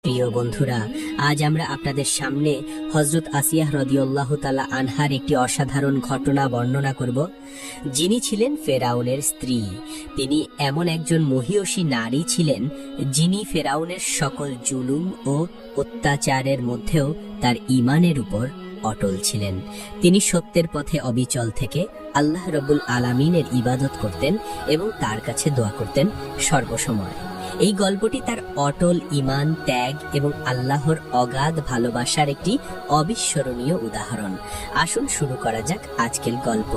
প্রিয় বন্ধুরা, আজ আমরা আপনাদের সামনে হযরত আসিয়া রাদিয়াল্লাহু তাআলা আনহার একটি অসাধারণ ঘটনা বর্ণনা করব, যিনি ছিলেন ফেরাউনের স্ত্রী। তিনি এমন একজন মহিয়সী নারী ছিলেন, যিনি ফেরাউনের সকল জুলুম ও অত্যাচারের মধ্যেও তার ঈমানের উপর অটল ছিলেন। তিনি সত্যের পথে অবিচল থেকে আল্লাহ রাব্বুল আলামিনের ইবাদত করতেন এবং তার কাছে দোয়া করতেন সর্বসময়। এই গল্পটি তার অটল ঈমান, ত্যাগ এবং আল্লাহর অগাধ ভালোবাসার একটি অবিস্মরণীয় উদাহরণ। আসুন শুরু করা যাক আজকের গল্প।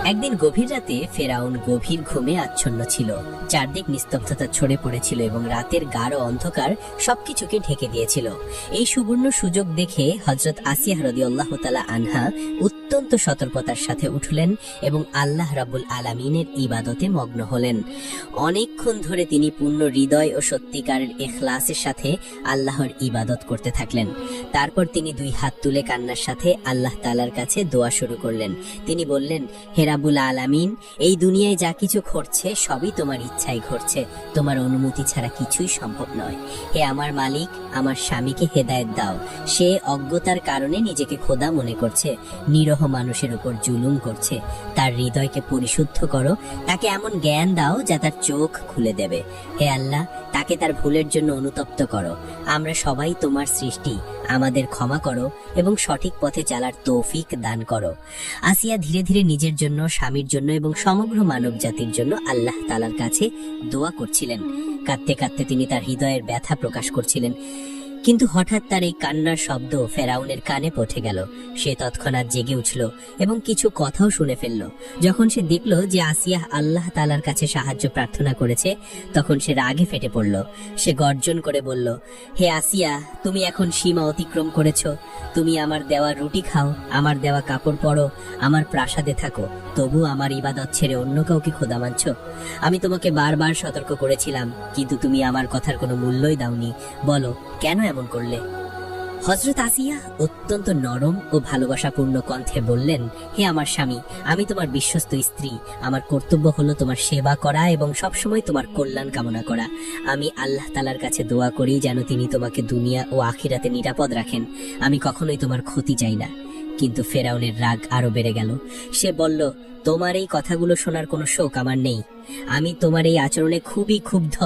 একদিন গভীর রাতে ফেরাউন গভীর ঘুমে আচ্ছন্ন ছিল। চারদিক নিস্তব্ধতা ছড়ে পড়েছিল এবং রাতের গাঢ় অন্ধকার সবকিছুকে ঢেকে দিয়েছিল। এই সুবর্ণ সুযোগ দেখে হযরত আসিয়া রাদিয়াল্লাহু তাআলা আনহা অত্যন্ত সতর্কতার সাথে উঠলেন এবং আল্লাহ রাব্বুল আলামিনের ইবাদতে মগ্ন হলেন। অনেকক্ষণ ধরে তিনি পূর্ণ হৃদয় ও সত্যিকারের ইখলাসের সাথে আল্লাহর ইবাদত করতে থাকলেন। তারপর তিনি দুই হাত তুলে কান্নার সাথে আল্লাহ তাআলার কাছে দোয়া শুরু করলেন। তিনি বললেন, হে রাব্বুল আলামিন, এই দুনিয়ায় যা কিছু ঘটছে সবই তোমার ইচ্ছায় ঘটছে, তোমার অনুমতি ছাড়া কিছুই সম্ভব নয়। হে আমার মালিক, আমার স্বামীকে হেদায়েত দাও। সে অজ্ঞতার কারণে নিজেকে খোদা মনে করছে, নিরহ মানুষের উপর জুলুম করছে। তার হৃদয়কে পরিশুদ্ধ করো, তাকে এমন জ্ঞান দাও যা তার চোখ খুলে দেবে। হে আল্লাহ, তাকে তার ভুলের জন্য অনুতপ্ত করো। আমরা সবাই তোমার সৃষ্টি, আমাদের ক্ষমা করো এবং সঠিক পথে চলার তৌফিক দান করো। আসিয়া ধীরে ধীরে নিজের জন্য, স্বামীর জন্য এবং সমগ্র মানব জাতির জন্য আল্লাহ তাআলার কাছে দোয়া করছিলেন। কাঁদতে কাঁদতে তিনি তার হৃদয়ের ব্যথা প্রকাশ করছিলেন। কিন্তু হঠাৎ তার এই কান্নার শব্দ ফেরাউনের কানে পৌঁছে গেল। সে তৎক্ষণাৎ জেগে উঠল এবং কিছু কথাও শুনে ফেলল। যখন সে দেখল যে আসিয়া আল্লাহ তাআলার কাছে সাহায্য প্রার্থনা করেছে, তখন সে রাগে ফেটে পড়ল। সে গর্জন করে বলল, হে আসিয়া, তুমি এখন সীমা অতিক্রম করেছ। তুমি আমার দেওয়া রুটি খাও, আমার দেওয়া কাপড় পরো, আমার প্রাসাদে থাকো, তবু আমার ইবাদত ছেড়ে অন্য কাউকে খোদা মানছ। আমি তোমাকে বারবার সতর্ক করেছিলাম, কিন্তু তুমি আমার কথার কোনো মূল্যই দাওনি। বলো, কেন এমন করলে? হযরত আসিয়া অত্যন্ত নরম ও ভালোবাসাপূর্ণ কণ্ঠে বললেন, হে আমার স্বামী, আমি তোমার বিশ্বস্ত স্ত্রী। আমার কর্তব্য হলো তোমার সেবা করা এবং সবসময় তোমার কল্যাণ কামনা করা। আমি আল্লাহ তাআলার কাছে দোয়া করি যেন তিনি তোমাকে দুনিয়া ও আখিরাতে নিরাপদ রাখেন। আমি কখনোই তোমার ক্ষতি চাই না। কিন্তু ফেরাউনের রাগ আরো বেড়ে গেল। সে বলল, তোমার এই কথাগুলো শোনার কোনো শোক আমার নেই। আমি তোমার এই আচরণে খুবই ক্ষুব্ধ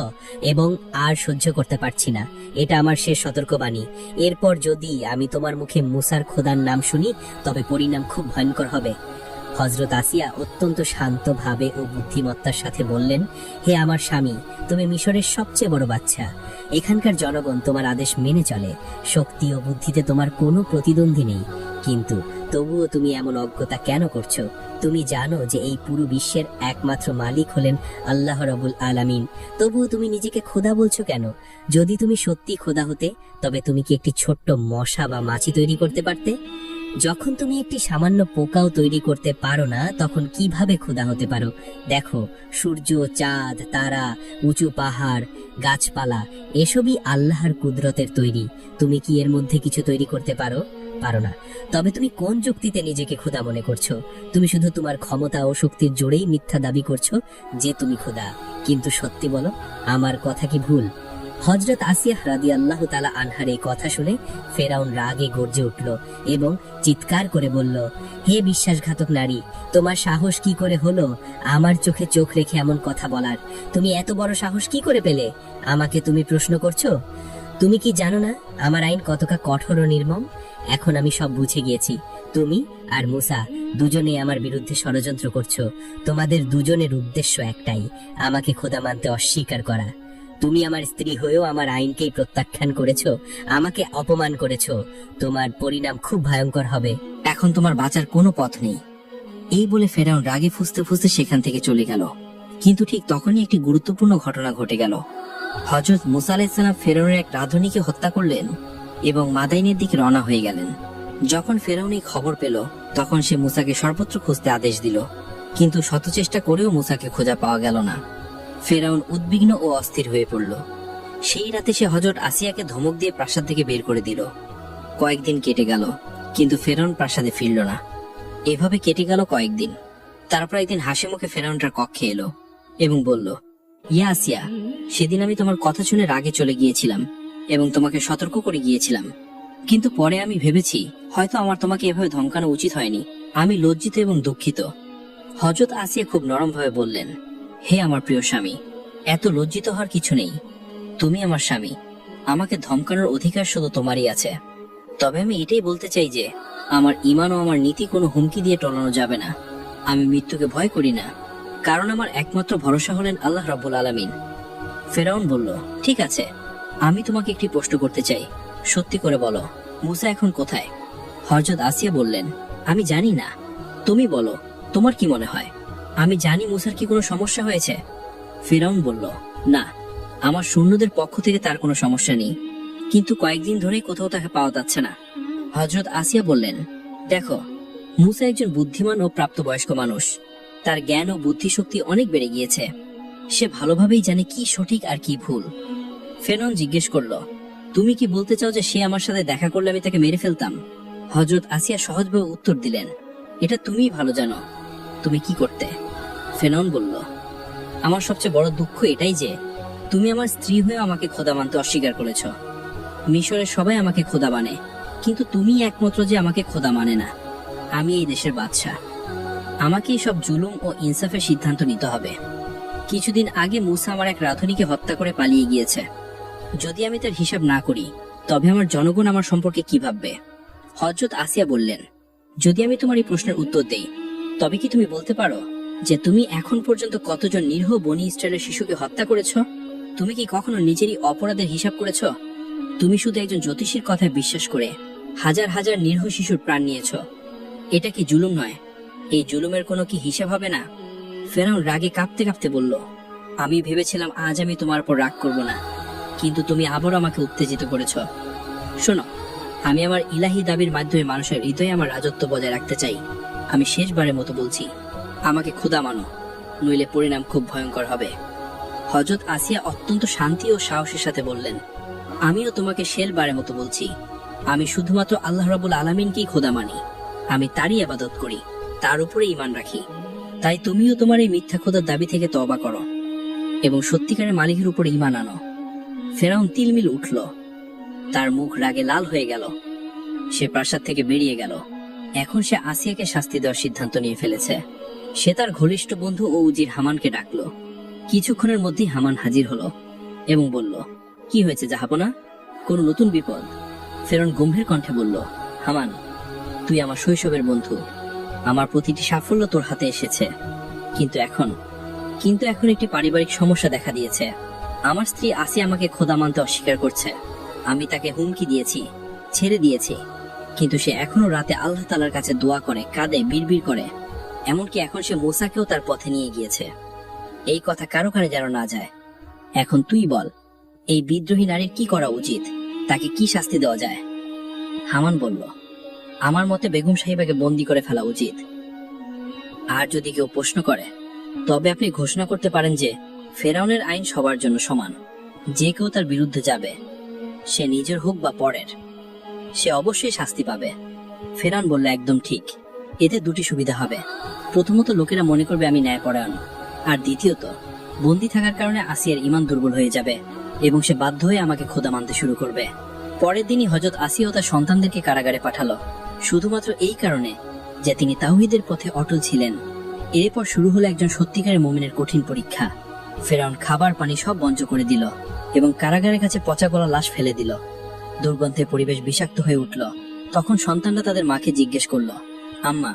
এবং আর সহ্য করতে পারছি না। এটা আমার শেষ সতর্কবাণী। এরপর যদি আমি তোমার মুখে মুসার খোদার নাম শুনি, তবে পরিণাম খুব ভয়ঙ্কর হবে। হযরত আসিয়া অত্যন্ত শান্তভাবে ও বুদ্ধিমত্তার সাথে বললেন, হে আমার স্বামী, তুমি মিশরের সবচেয়ে বড় বাদশা। এখানকার জনগণ তোমার আদেশ মেনে চলে। শক্তি ও বুদ্ধিতে তোমার কোনো প্রতিদ্বন্দ্বী নেই। কিন্তু তবুও তুমি এমন অজ্ঞতা কেন করছো? তুমি জানো যে এই পুরো বিশ্বের একমাত্র মালিক হলেন আল্লাহ রাব্বুল আলামিন। তবুও তুমি নিজেকে খোদা বলছো কেন? যদি তুমি সত্যি খোদা হতে, তবে তুমি কি একটি ছোট্ট মশা বা মাছি তৈরি করতে পারতে? যখন তুমি একটি সামান্য পোকাও তৈরি করতে পারো না, তখন কিভাবে খোদা হতে পারো? দেখো, সূর্য, চাঁদ, তারা, উঁচু পাহাড়, গাছপালা, এসবই আল্লাহর কুদরতের তৈরি। তুমি কি এর মধ্যে কিছু তৈরি করতে পারো? পারো না। তবে তুমি কোন যুক্তিতে নিজেকে খোদা মনে করছো? তুমি শুধু তোমার ক্ষমতা ও শক্তির জোরেই মিথ্যা দাবি করছো যে তুমি খোদা। কিন্তু সত্যি বলো, আমার কথা কি ভুল? হযরত আসিয়া রাদিয়াল্লাহু তাআলা আনহার এই কথা শুনে ফেরাউন রাগে গর্জে উঠল এবং চিৎকার করে বলল, হে বিশ্বাসঘাতক নারী, তোমার সাহস কি করে হলো আমার চোখে চোখ রেখে এমন কথা বলার? তুমি এত বড় সাহস কি করে পেলে? আমাকে তুমি প্রশ্ন করছো? তুমি কি জানো না আমার আইন কতটা কঠোর ও নির্মম? এখন আমি সব বুঝে গিয়েছি। তুমি আর মুসা দুজনে আমার বিরুদ্ধে ষড়যন্ত্র করছো। তোমাদের দুজনের উদ্দেশ্য একটাই, আমাকে খোদা মানতে অস্বীকার করা। তুমি আমার স্ত্রী হয়েও আমার আইনকেই প্রত্যাখ্যান করেছো, আমাকে অপমান করেছো। তোমার পরিণাম খুব ভয়ঙ্কর হবে। এখন তোমার বাঁচার কোনো পথ নেই। এই বলে ফেরাউন রাগে ফুঁসতে ফুঁসতে সেখান থেকে চলে গেল। কিন্তু ঠিক তখনই একটি গুরুত্বপূর্ণ ঘটনা ঘটে গেল। হযরত মুসা আলাইহিস সালাম ফেরাউনের এক রাঁধুনিকে হত্যা করলেন এবং মাদাইনের দিকে রওনা হয়ে গেলেন। যখন ফেরাউন এই খবর পেল, তখন সে মুসাকে সর্বত্র খুঁজতে আদেশ দিল। কিন্তু শত চেষ্টা করেও মুসাকে খোঁজা পাওয়া গেল না। ফেরাউন উদ্বিগ্ন ও অস্থির হয়ে পড়ল। সেই রাতে সে হযরত আসিয়াকে ধমক দিয়ে প্রাসাদ থেকে বের করে দিল। কয়েকদিন কেটে গেল, কিন্তু ফেরাউন প্রাসাদে ফিরল না। এভাবে কেটে গেল কয়েকদিন। তারপর একদিন হাসি মুখে ফেরাউনটার কক্ষে এলো এবং বলল, ইয়া আসিয়া, সেদিন আমি তোমার কথা শুনে রাগে চলে গিয়েছিলাম, এবং তোমাকে সতর্ক করে গিয়েছিলাম, কিন্তু পরে আমি ভেবেছি হয়তো আমার তোমাকে এভাবে ধমকানো উচিত হয়নি। আমি লজ্জিত এবং দুঃখিত। হযরত আসিয়া খুব নরমভাবে বললেন, হে আমার প্রিয় স্বামী, এত লজ্জিত হওয়ার কিছু নেই। তুমি আমার স্বামী, আমাকে ধমকানোর অধিকার শুধু তোমারই আছে। তবে আমি এটাই বলতে চাই যে আমার ঈমান ও আমার নীতি কোনো হুমকি দিয়ে টলানো যাবে না। আমি মৃত্যুকে ভয় করি না, কারণ আমার একমাত্র ভরসা হলেন আল্লাহ রাব্বুল আলামিন। ফেরাউন বলল, ঠিক আছে, আমি তোমাকে একটি প্রশ্ন করতে চাই, সত্যি করে বলো, মূসা এখন কোথায়? হযরত আসিয়া বললেন, আমি জানি না, তুমি বলো, তোমার কি মনে হয়? আমি জানি মূসার কি কোনো সমস্যা হয়েছে? ফেরাউন বলল, না, আমার সৈন্যদের পক্ষ থেকে তার কোনো সমস্যা নেই, কিন্তু কয়েকদিন ধরেই কোথাও তাকে পাওয়া যাচ্ছে না। হযরত আসিয়া বললেন, দেখো, মূসা একজন বুদ্ধিমান ও প্রাপ্তবয়স্ক মানুষ। তার জ্ঞান ও বুদ্ধিশক্তি অনেক বেড়ে গিয়েছে। সে ভালোভাবেই জানে কি সঠিক আর কি ভুল। ফেরাউন জিজ্ঞেস করল, তুমি কি বলতে চাও যে সে আমার সাথে দেখা করলে আমি তাকে মেরে ফেলতাম? হযরত আসিয়া সহজভাবে উত্তর দিলেন, এটা তুমিই ভালো জানো, তুমি কি করতে? ফেরাউন বলল, আমার সবচেয়ে বড় দুঃখ এটাই যে তুমি আমার স্ত্রী হয়ে আমাকে খোদা মানতে অস্বীকার করেছ। মিশরের সবাই আমাকে খোদা মানে, কিন্তু তুমি একমাত্র যে আমাকে খোদা মানে না। আমি এই দেশের বাদশা, আমাকে সব জুলুম ও ইনসাফের সিদ্ধান্ত নিতে হবে। কিছুদিন আগে মূসা আমার এক রাধুনীকে হত্যা করে পালিয়ে গিয়েছে। যদি আমি তার হিসাব না করি, তবে আমার জনগণ আমার সম্পর্কে কি ভাববে? হযরত আসিয়া বললেন, যদি আমি তোমার এই প্রশ্নের উত্তর দেই, তবে কি তুমি বলতে পারো যে তুমি এখন পর্যন্ত কতজন নিরীহ বনী ইসরায়েলের শিশুকে হত্যা করেছ? তুমি কি কখনো নিজেরই অপরাধের হিসাব করেছ? তুমি শুধু একজন জ্যোতিষীর কথায় বিশ্বাস করে হাজার হাজার নিরীহ শিশুর প্রাণ নিয়েছ। এটা কি জুলুম নয়? এই জুলুমের কোনো কি হিসাব হবে না? ফেরাউন রাগে কাঁপতে কাঁপতে বলল, আমি ভেবেছিলাম আজ আমি তোমার উপর রাগ করব না, কিন্তু তুমি আবারও আমাকে উত্তেজিত করেছ। শোনো, আমি আমার ইলাহি দাবির মাধ্যমে মানুষের হৃদয়ে আমার রাজত্ব বজায় রাখতে চাই। আমি শেষবারের মতো বলছি, আমাকে খোদা মানো, নইলে পরিণাম খুব ভয়ঙ্কর হবে। হযরত আসিয়া অত্যন্ত শান্তি ও সাহসের সাথে বললেন, আমিও তোমাকে শেষবারের মতো বলছি, আমি শুধুমাত্র আল্লাহ রাব্বুল আলামিনকেই খোদা মানি। আমি তারই ইবাদত করি, তার উপরে ঈমান রাখি। তাই তুমিও তোমার এই মিথ্যা খোদার দাবি থেকে তওবা করো এবং সত্যিকারের মালিকের উপর ঈমান আনো। ফেরাউন তিলমিল উঠল, তার মুখ রাগে লাল হয়ে গেল। সে প্রাসাদ থেকে বেরিয়ে গেল। এখন সে আসিয়াকে শাস্তি দেওয়ার সিদ্ধান্ত নিয়ে ফেলেছে। সে তার ঘনিষ্ঠ বন্ধু ও উজির হামানকে ডাকলো। কিছুক্ষণের মধ্যেই হামান হাজির হলো এবং বলল, কি হয়েছে জাহাপনা? কোন নতুন বিপদ? ফেরাউন গম্ভীর কণ্ঠে বলল, হামান, তুই আমার শৈশবের বন্ধু, আমার প্রতিটি সাফল্য তোর হাতে এসেছে, কিন্তু এখন একটি পারিবারিক সমস্যা দেখা দিয়েছে। আমার স্ত্রী আসিয়া আমাকে খোদা মানতে অস্বীকার করছে। আমি তাকে হুমকি দিয়েছি, ছেড়ে দিয়েছি, কিন্তু সে এখনো রাতে আল্লাহ তাআলার কাছে দোয়া করে, কাঁদে, বিড়বিড় করে। এমনকি এখন সে মূসাকেও তার পথে নিয়ে গিয়েছে। এই কথা কারো কানে যেন না যায়। এখন তুই বল, এই বিদ্রোহী নারীর কি করা উচিত? তাকে কি শাস্তি দেওয়া যায়? হামান বলল, আমার মতে বেগম সাহিবাকে বন্দী করে ফেলা উচিত। আর যদি কেউ প্রশ্ন করে, তবে আপনি ঘোষণা করতে পারেন যে ফেরাউনের আইন সবার জন্য সমান। যে কেউ তার বিরুদ্ধে যাবে, সে নিজের হোক বা পরের, সে অবশ্যই শাস্তি পাবে। ফেরাউন বলল, একদম ঠিক। এতে দুটি সুবিধা হবে। প্রথমত, লোকেরা মনে করবে আমি ন্যায়পরায়ণ, আর দ্বিতীয়ত, বন্দী থাকার কারণে আসিয়ার ঈমান দুর্বল হয়ে যাবে এবং সে বাধ্য হয়ে আমাকে খোদা মানতে শুরু করবে। পরের দিনই হযরত আসিয়া ও তার সন্তানদেরকে কারাগারে পাঠালো, শুধুমাত্র এই কারণে যে তিনি তাওহীদের পথে অটল ছিলেন। এরপর শুরু হলো একজন সত্যিকারের মুমিনের কঠিন পরীক্ষা। ফেরাউন খাবার পানি সব বন্ধ করে দিল এবং কারাগারের কাছে পচা গলা লাশ ফেলে দিল। দুর্গন্ধে পরিবেশ বিষাক্ত হয়ে উঠল। তখন সন্তানরা তাদের মাকে জিজ্ঞেস করলো, আম্মা,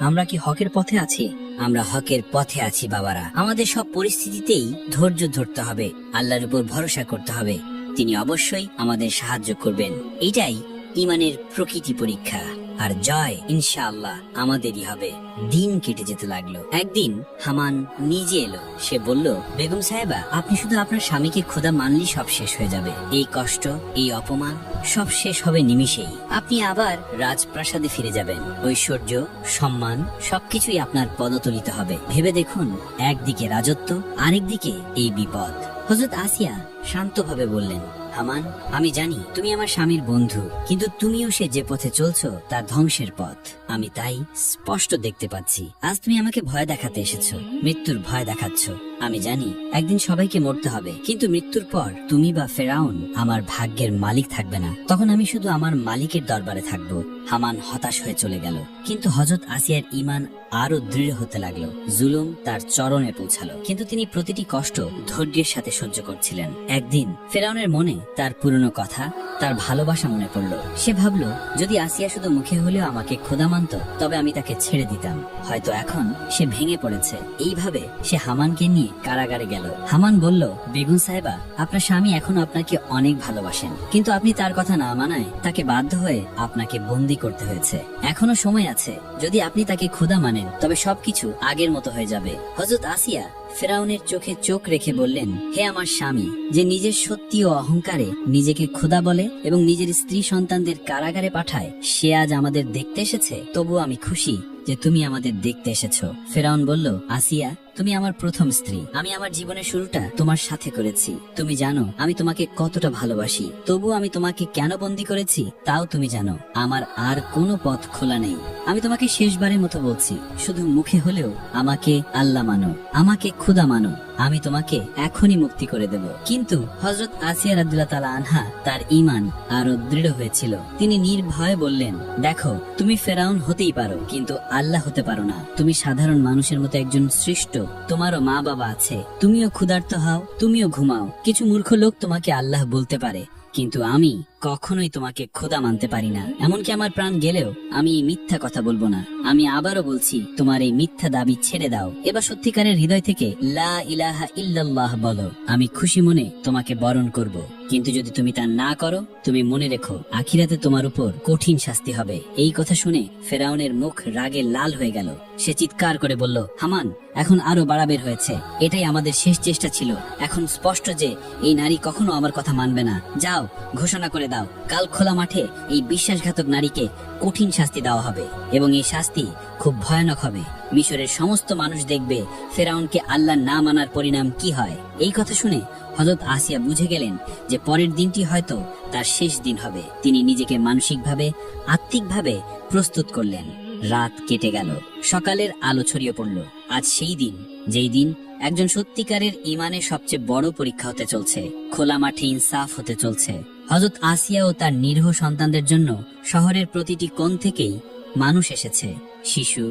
আমরা কি হকের পথে আছি? আমরা হকের পথে আছি বাবারা। আমাদের সব পরিস্থিতিতেই ধৈর্য ধরতে হবে, আল্লাহর উপর ভরসা করতে হবে। তিনি অবশ্যই আমাদের সাহায্য করবেন। এটাই ঈমানের প্রকৃতি পরীক্ষা। আর জয় ইনশাআল্লাহ আমাদেরই হবে। দিন কেটে যেতে লাগলো। একদিন হামান নিজে এলো। সে বলল, বেগম সাহেবা, আপনি শুধু আপনার স্বামীকে খোদা মানলেই সব শেষ হয়ে যাবে। এই কষ্ট, এই অপমান সব শেষ হবে নিমিষেই। আপনি আবার রাজপ্রাসাদে ফিরে যাবেন। ঐশ্বর্য, সম্মান সবকিছুই আপনার পদতলিতে হবে। ভেবে দেখুন, একদিকে রাজত্ব, আরেকদিকে এই বিপদ। হযরত আসিয়া শান্তভাবে বললেন, হামান, আমি জানি তুমি আমার স্বামীর বন্ধু, কিন্তু তুমিও সে যে পথে চলছো তা ধ্বংসের পথ। আমি তাই স্পষ্ট দেখতে পাচ্ছি। আজ তুমি আমাকে ভয় দেখাতে এসেছো, মৃত্যুর ভয় দেখাচ্ছ। আমি জানি একদিন সবাইকে মরতে হবে, কিন্তু মৃত্যুর পর তুমি বা ফেরাউন আমার ভাগ্যের মালিক থাকবে না, তখন আমি শুধু আমার মালিকের দরবারে থাকবো। হামান হতাশ হয়ে চলে গেল, কিন্তু হযরত আসিয়ার ঈমান আরো দৃঢ় হতে লাগলো। জুলুম তার চরণে পৌঁছালো, কিন্তু তিনি প্রতিটি কষ্ট ধৈর্যের সাথে সহ্য করছিলেন। একদিন ফেরাউনের মনে তার পুরনো কথা, তার ভালোবাসা মনে পড়লো। সে ভাবলো, যদি আসিয়া শুধু মুখে হলেও আমাকে খোদা মানত, তবে আমি তাকে ছেড়ে দিতাম। হয়তো এখন সে ভেঙে পড়েছে। এইভাবে সে হামানকে নিয়ে কারাগারে গেল। হামান বলল, বেগম সাহেবা, আপনার স্বামী এখনো আপনাকে অনেক ভালোবাসেন, কিন্তু আপনি তার কথা না মানায় তাকে বাধ্য হয়ে আপনাকে বন্দী করতে হয়েছে। এখনো সময় আছে, যদি আপনি তাকে খোদা মানেন তবে সবকিছু আগের মতো হয়ে যাবে। হযরত আসিয়া ফেরাউনের চোখে চোখ রেখে বললেন, হে আমার স্বামী, যে নিজের সত্যি ও অহংকারে নিজেকে খোদা বলে এবং নিজের স্ত্রী সন্তানদের কারাগারে পাঠায়, সে আজ আমাদের দেখতে এসেছে। তবু আমি খুশি যে তুমি আমাদের দেখতে এসেছো। ফেরাউন বলল, আসিয়া, তুমি আমার প্রথম স্ত্রী। আমি আমার জীবনের শুরুটা তোমার সাথে করেছি। তুমি জানো আমি তোমাকে কতটা ভালোবাসি। তবু আমি তোমাকে কেন বন্দী করেছি তাও তুমি জানো। আমার আর কোনো পথ খোলা নেই। আমি তোমাকে শেষবারের মতো বলছি, শুধু মুখে হলেও আমাকে আল্লাহ মানো, আমাকে খুদা মানো। আমি তোমাকে এখনই মুক্তি করে দেব। কিন্তু হযরত আসিয়া রাদিয়াল্লাহু তাআলা আনহা তার ঈমান আরো দৃঢ় হয়েছিল। তিনি নির্ভয়ে বললেন, দেখো, তুমি ফেরাউন হতেই পারো, কিন্তু আল্লাহ হতে পারো না। তুমি সাধারণ মানুষের মতো একজন সৃষ্ট। তোমারও মা বাবা আছে, তুমিও ক্ষুধার্ত হও, তুমিও ঘুমাও। কিছু মূর্খ লোক তোমাকে আল্লাহ বলতে পারে, কিন্তু আমি কখনোই তোমাকে খোদা মানতে পারি না। এমনকি আমার প্রাণ গেলেও আমি এই মিথ্যা কথা বলবো না। আমি আবারও বলছি, তোমার এই মিথ্যা দাবি ছেড়ে দাও। এবার সত্যিকারের হৃদয় থেকে লা ইলাহা ইল্লাল্লাহ বলো। আমি খুশি মনে তোমাকে বরণ করব। কিন্তু যদি তুমি তা না করো, তুমি মনে রেখো, আখিরাতে তোমার উপর কঠিন শাস্তি হবে। এই কথা শুনে ফেরাউনের মুখ রাগে লাল হয়ে গেল। সে চিৎকার করে বলল, হামান, এখন আরো বাড়াবের হয়েছে। এটাই আমাদের শেষ চেষ্টা ছিল। এখন স্পষ্ট যে এই নারী কখনো আমার কথা মানবে না। যাও, ঘোষণা করে দাও, কাল খোলা মাঠে এই বিশ্বাসঘাতক নারীকে কঠিন শাস্তি দেওয়া হবে, এবং এই শাস্তি খুব ভয়ানক হবে। মিশরের সমস্ত মানুষ দেখবে ফেরাউনকে আল্লাহ না মানার পরিণাম কি হয়। এই কথা শুনে হযরত আসিয়া বুঝে গেলেন যে পরের দিনটি হয়তো তার শেষ দিন হবে। তিনি নিজেকে মানসিকভাবে, আত্মিকভাবে প্রস্তুত করলেন। রাত কেটে গেল, সকালের আলো ছড়িয়ে পড়ল। আজ সেই দিন, যেই দিন একজন সত্যিকারের ঈমানের সবচেয়ে বড় পরীক্ষা হতে চলছে। খোলা মাঠে ইনসাফ হতে চলছে। হযরত আসিয়া ও তার নিরীহ সন্তানদের জন্য শহরের প্রতিটি কোণ থেকেই মানুষ এসেছে। শিশু,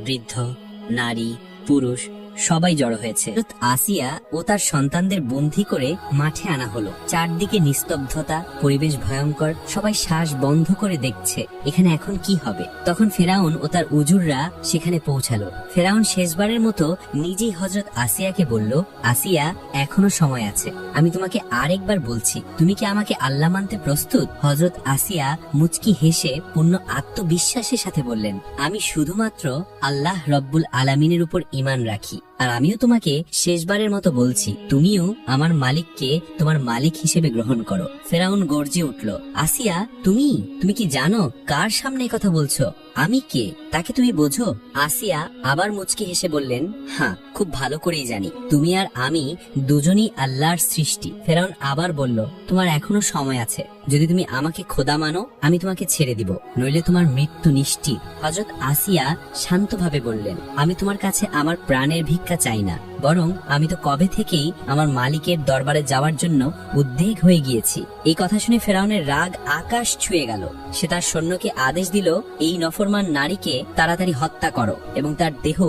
বৃদ্ধ, নারী, পুরুষ সবাই জড়ো হয়েছে। হযরত আসিয়া ও তার সন্তানদের বন্দী করে মাঠে আনা হলো। চারদিকে নিস্তব্ধতা, পরিবেশ ভয়ঙ্কর। সবাই শ্বাস বন্ধ করে দেখছে এখানে এখন কি হবে। তখন ফেরাউন ও তার উজুররা সেখানে পৌঁছালো। ফেরাউন শেষবারের মতো নিজেই হযরত আসিয়াকে বলল, আসিয়া, এখনো সময় আছে। আমি তোমাকে আরেকবার বলছি, তুমি কি আমাকে আল্লাহ মানতে প্রস্তুত? হযরত আসিয়া মুচকি হেসে পূর্ণ আত্মবিশ্বাসের সাথে বললেন, আমি শুধুমাত্র আল্লাহ রব্বুল আলামিনের উপর ঈমান রাখি। আর আমিও তোমাকে শেষবারের মতো বলছি, তুমিও আমার মালিককে তোমার মালিক হিসেবে গ্রহণ করো। ফেরাউন গর্জে উঠল, আসিয়া, তুমি কি জানো কার সামনে কথা বলছো? আমি কে, তাকে তুমি বোঝো? আসিয়া আবার মুচকি হেসে বললেন, হ্যাঁ, খুব ভালো করেই জানি। তুমি আর আমি দুজনই আল্লাহর সৃষ্টি। ফেরাউন আবার বলল, তোমার এখনো সময় আছে। যদি তুমি আমাকে খোদা মানো, আমি তোমাকে ছেড়ে দিব, নইলে তোমার মৃত্যু নিশ্চিত। হযরত আসিয়া শান্তভাবে বললেন, আমি তোমার কাছে আমার প্রাণের ভিক্ষা চাই না, বরং আমি তো কবে থেকেই আমার মালিকের দরবারে যাওয়ার জন্য উদ্বেগ হয়ে গিয়েছি। এই কথা শুনে ফেরাউনের রাগ আকাশ ছুঁয়ে গেল। সে তার সৈন্যকে আদেশ দিল, এই নফরমান নারীকে তাড়াতাড়ি হত্যা করো এবং তার দেহ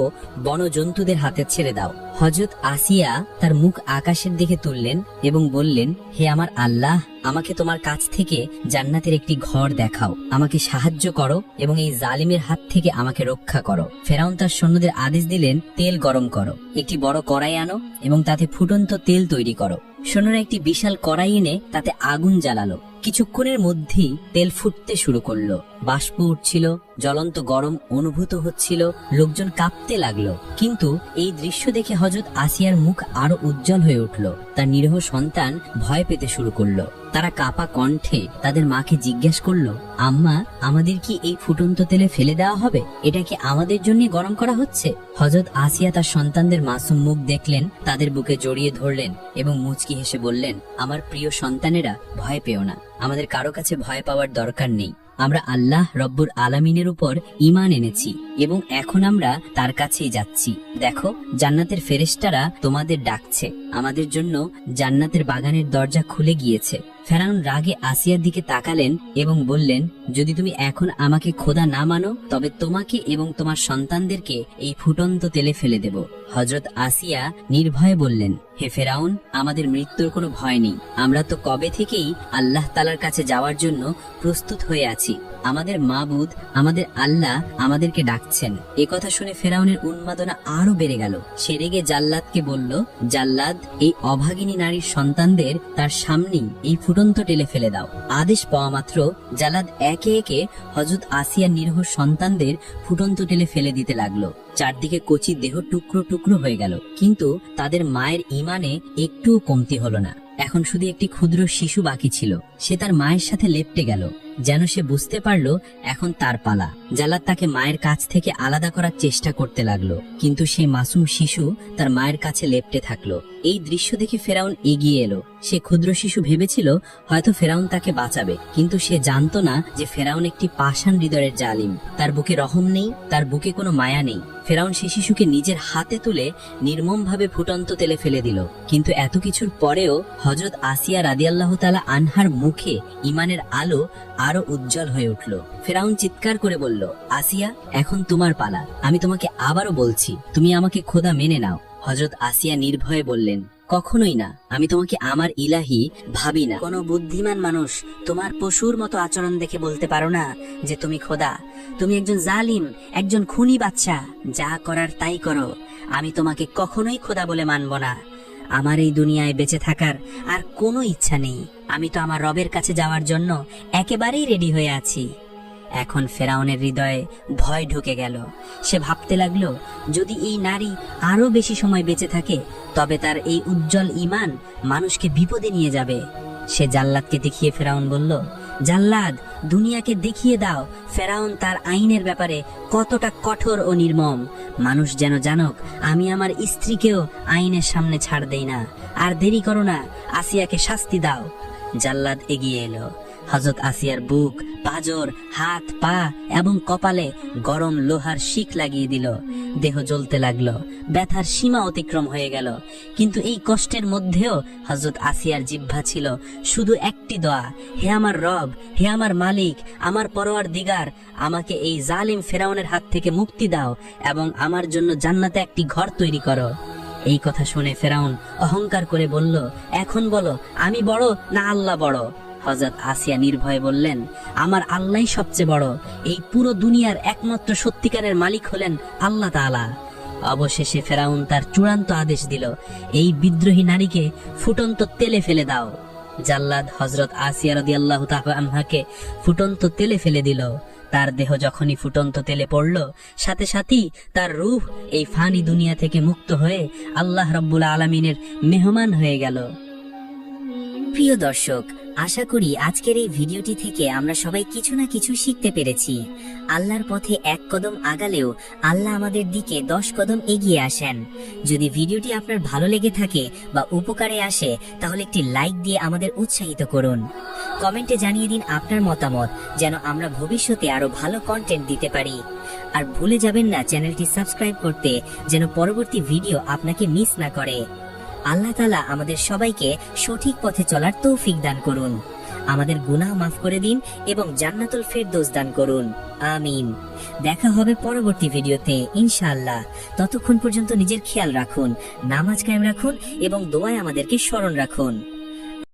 বনজন্তুদের হাতে ছেড়ে দাও। হযরত আসিয়া তার মুখ আকাশের দিকে তুললেন এবং বললেন, হে আমার আল্লাহ, আমাকে তোমার কাছ থেকে জান্নাতের একটি ঘর দেখাও। আমাকে সাহায্য করো এবং এই জালিমের হাত থেকে আমাকে রক্ষা করো। ফেরাউন তার সৈন্যদের আদেশ দিলেন, তেল গরম করো, একটি বড় কড়াই আনো এবং তাতে ফুটন্ত তেল তৈরি করো। সৈন্যরা একটি বিশাল কড়াই এনে তাতে আগুন জ্বালালো। কিছুক্ষণের মধ্যেই তেল ফুটতে শুরু করলো। বাষ্প উঠছিল, জ্বলন্ত গরম অনুভূত হচ্ছিল, লোকজন কাঁপতে লাগলো। কিন্তু এই দৃশ্য দেখে হযরত আসিয়ার মুখ আরো উজ্জ্বল হয়ে উঠল। তার নিরীহ সন্তান ভয় পেতে শুরু করলো। তারা কাঁপা কণ্ঠে তাদের মাকে জিজ্ঞেস করলো, আম্মা, আমাদের কি এই ফুটন্ত তেলে ফেলে দেওয়া হবে? এটা কি আমাদের জন্য গরম করা হচ্ছে? হযরত আসিয়া তার সন্তানদের মাসুম মুখ দেখলেন, তাদের বুকে জড়িয়ে ধরলেন এবং মুচকি হেসে বললেন, আমার প্রিয় সন্তানেরা, ভয় পেও না। আমাদের কারো কাছে ভয় পাওয়ার দরকার নেই। আমরা আল্লাহ রব্বুল আলামিনের উপর ঈমান এনেছি এবং এখন আমরা তার কাছেই যাচ্ছি। দেখো, জান্নাতের ফেরেশতারা তোমাদের ডাকছে। আমাদের জন্য জান্নাতের বাগানের দরজা খুলে গিয়েছে। ফেরাউন রাগে আসিয়ার দিকে তাকালেন এবং বললেন, যদি তুমি এখন আমাকে খোদা না মানো তবে তোমাকে এবং তোমার সন্তানদেরকে এই ফুটন্ত তেলে ফেলে দেব। হযরত আসিয়া নির্ভয়ে বললেন, হে ফেরাউন, আমাদের মৃত্যুর কোনো ভয় নেই। আমরা তো কবে থেকেই আল্লাহ তাআলার কাছে যাওয়ার জন্য প্রস্তুত হয়ে আছি। আমাদের মাবুদ, আমাদের আল্লাহ আমাদেরকে ডাকছেন। এ কথা শুনে ফেরাউনের উন্মাদনা আরো বেড়ে গেল। সে রেগে জাল্লাদকে বলল, জাল্লাদ, এই অভাগিনী নারীর সন্তানদের তার সামনেই এই ফুটন্ত টেলে ফেলে দাও। আদেশ পাওয়া মাত্র জাল্লাদ একে একে হযরত আসিয়ার নিরীহ সন্তানদের ফুটন্ত টেলে ফেলে দিতে লাগলো। চারদিকে কচি দেহ টুকরো টুকরো হয়ে গেল, কিন্তু তাদের মায়ের ঈমানে একটুও কমতি হলো না। এখন শুধু একটি ক্ষুদ্র শিশু বাকি ছিল। সে তার মায়ের সাথে লেপ্টে গেল, যেন সে বুঝতে পারল এখন তার পালা। জাল্লাদ তাকে মায়ের কাছ থেকে আলাদা করার চেষ্টা করতে লাগলো, কিন্তু সেই মাসুম শিশু তার মায়ের কাছে লেপ্টে থাকলো। এই দৃশ্য দেখে ফেরাউন এগিয়ে এলো। সে ক্ষুদ্র শিশু ভেবেছিল হয়তো ফেরাউন তাকে বাঁচাবে, কিন্তু সে জানতো না যে ফেরাউন একটি পাষাণ হৃদয়ের জালিম। তার বুকে রহম নেই, তার বুকে কোনো মায়া নেই। ফেরাউন সে শিশুকে নিজের হাতে তুলে নির্মমভাবে ফুটন্ত তেলে ফেলে দিল। কিন্তু এত কিছুর পরেও হযরত আসিয়া রাদিয়াল্লাহু তাআলা আনহার মুখে ঈমানের আলো আরো উজ্জ্বল হয়ে উঠল। ফেরাউন চিৎকার করে বলল, আসিয়া, এখন তোমার পালা। আমি তোমাকে আবারও বলছি, তুমি আমাকে খোদা মেনে নাও। হযরত আসিয়া নির্ভয়ে বললেন, কখনোই না। আমি তোমাকে আমার ইলাহি ভাবি না। কোনো বুদ্ধিমান মানুষ তোমার পশুর মতো আচরণ দেখে বলতে পারো না যে তুমি খোদা। তুমি একজন জালিম, একজন খুনি বাচ্চা। যা করার তাই করো। আমি তোমাকে কখনোই খোদা বলে মানব না। আমার এই দুনিয়ায় বেঁচে থাকার আর কোনো ইচ্ছা নেই। আমি তো আমার রবের কাছে যাওয়ার জন্য একেবারেই রেডি হয়ে আছি। এখন ফেরাউনের হৃদয়ে ভয় ঢুকে গেল। সে ভাবতে লাগলো, যদি এই নারী আরো বেশি সময় বেঁচে থাকে তবে তার এই উজ্জ্বল ঈমান মানুষকে বিপদে নিয়ে যাবে। সে জাল্লাদকে দেখিয়ে ফেরাউন বলল, জাল্লাদ, দুনিয়াকে দেখিয়ে দাও ফেরাউন তার আইনের ব্যাপারে কতটা কঠোর ও নির্মম। মানুষ যেন জানুক আমি আমার স্ত্রীকেও আইনের সামনে ছাড় দেই না। আর দেরি করো না, আসিয়াকে শাস্তি দাও। জাল্লাদ এগিয়ে এলো। হযরত আসিয়ার বুক, পাঁজর, হাত, পা এবং কপালে গরম লোহার শিক লাগিয়ে দিল। দেহ জ্বলতে লাগলো, ব্যথার সীমা অতিক্রম হয়ে গেল। কিন্তু এই কষ্টের মধ্যেও হযরত আসিয়ার জিহ্বা ছিল শুধু একটি দোয়া, হে আমার রব, হে আমার মালিক, আমার পরওয়ারদিগার, আমাকে এই জালিম ফেরাউনের হাত থেকে মুক্তি দাও এবং আমার জন্য জান্নাতে একটি ঘর তৈরি করো। এই কথা শুনে ফেরাউন অহংকার করে বলল, এখন বলো, আমি বড় না আল্লাহ বড়? হযরত আসিয়া নির্ভয়ে বললেন, আমার আল্লাহই সবচেয়ে বড়। এই পুরো দুনিয়ার একমাত্র সত্যিকারের মালিক হলেন আল্লাহ তাআলা। অবশেষে ফেরাউন তার চূড়ান্ত আদেশ দিল, এই বিদ্রোহী নারীকে ফুটন্ত তেলে ফেলে দাও। জাল্লাদ হযরত আসিয়া রাদিয়াল্লাহু তাআলা আনহাকে ফুটন্ত তেলে ফেলে দিল। তার দেহ যখনই ফুটন্ত তেলে পড়ল, সাথে সাথেই তার রূহ এই ফানি দুনিয়া থেকে মুক্ত হয়ে আল্লাহ রাব্বুল আলামিনের মেহমান হয়ে গেল। প্রিয় দর্শক, আশা করি আজকের এই ভিডিওটি থেকে আমরা সবাই কিছু না কিছু শিখতে পেরেছি। আল্লাহর পথে এক কদম আগালেও আল্লাহ আমাদের দিকে 10 কদম এগিয়ে আসেন। যদি ভিডিওটি আপনার ভালো লেগে থাকে বা উপকারে আসে তাহলে একটি লাইক দিয়ে আমাদের উৎসাহিত করুন। কমেন্টে জানিয়ে দিন আপনার মতামত, যেন আমরা ভবিষ্যতে আরো ভালো কন্টেন্ট দিতে পারি। আর ভুলে যাবেন না চ্যানেলটি সাবস্ক্রাইব করতে, যেন পরবর্তী ভিডিও আপনাকে মিস না করে। আল্লাহ তাআলা আমাদের সবাইকে সঠিক পথে চলার তৌফিক দান করুন। আমাদের গুনাহ মাফ করে দিন এবং জান্নাতুল ফেরদৌস দান করুন। আমিন। দেখা হবে পরবর্তী ভিডিওতে ইনশাআল্লাহ। ততক্ষণ পর্যন্ত নিজের খেয়াল রাখুন, নামাজ কায়েম রাখুন এবং দোয়ায় আমাদেরকে স্মরণ রাখুন।